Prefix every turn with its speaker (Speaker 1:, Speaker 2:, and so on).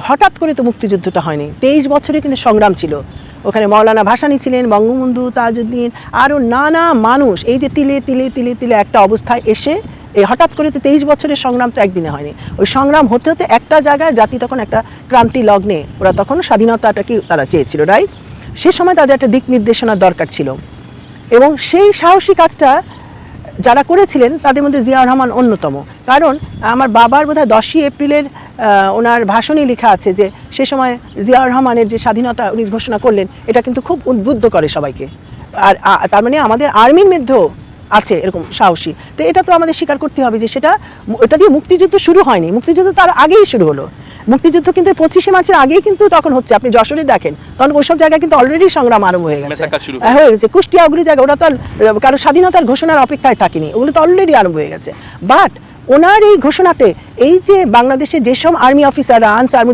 Speaker 1: হঠাৎ করে তো মুক্তিযুদ্ধটা হয়নি, 23 বছরে কিন্তু সংগ্রাম ছিল। ওখানে মৌলানা ভাসানী ছিলেন, বঙ্গবন্ধু, তাজউদ্দিন, আরও নানা মানুষ, এই যে তিলে তিলে তিলে তিলে একটা অবস্থায় এসে এই হঠাৎ করে তো 23 বছরের সংগ্রাম তো একদিনে হয়নি। ওই সংগ্রাম হতে হতে একটা জায়গায় জাতি তখন একটা ক্রান্তি লগ্নে, ওরা তখন স্বাধীনতাটাকে তারা চেয়েছিল, রাইট? সে সময় তাদের একটা দিক নির্দেশনার দরকার ছিল, এবং সেই সাহসী কাজটা যারা করেছিলেন তাদের মধ্যে জিয়াউর রহমান অন্যতম। কারণ আমার বাবার বোধহয় 10ই এপ্রিলের ওনার ভাষণই লেখা আছে যে সে সময় জিয়াউর রহমানের যে স্বাধীনতা উনি ঘোষণা করলেন, এটা কিন্তু খুব উদ্বুদ্ধ করে সবাইকে। আর তার মানে আমাদের আর্মির মধ্যেও আছে এরকম সাহসী। তো এটা তো আমাদের স্বীকার করতে হবে যে এটা দিয়ে মুক্তিযুদ্ধ শুরু হয়নি, মুক্তিযুদ্ধ তার আগেই শুরু হলো। মুক্তিযুদ্ধ কিন্তু 25শে মার্চের আগেই কিন্তু তখন হচ্ছে, আপনি যশোরে দেখেন, তখন ওইসব জায়গায় কিন্তু অলরেডি সংগ্রাম আরম্ভ হয়ে গেছে, হয়ে গেছে। কুষ্টিয়া ওগুলি জায়গা, ওরা তো কারো স্বাধীনতার ঘোষণার অপেক্ষায় থাকেনি, ওগুলো তো অলরেডি আরম্ভ হয়ে গেছে। বাট ওনার এই ঘোষণাতে এই যে বাংলাদেশের যেসব আর্মি অফিসাররা, আনসার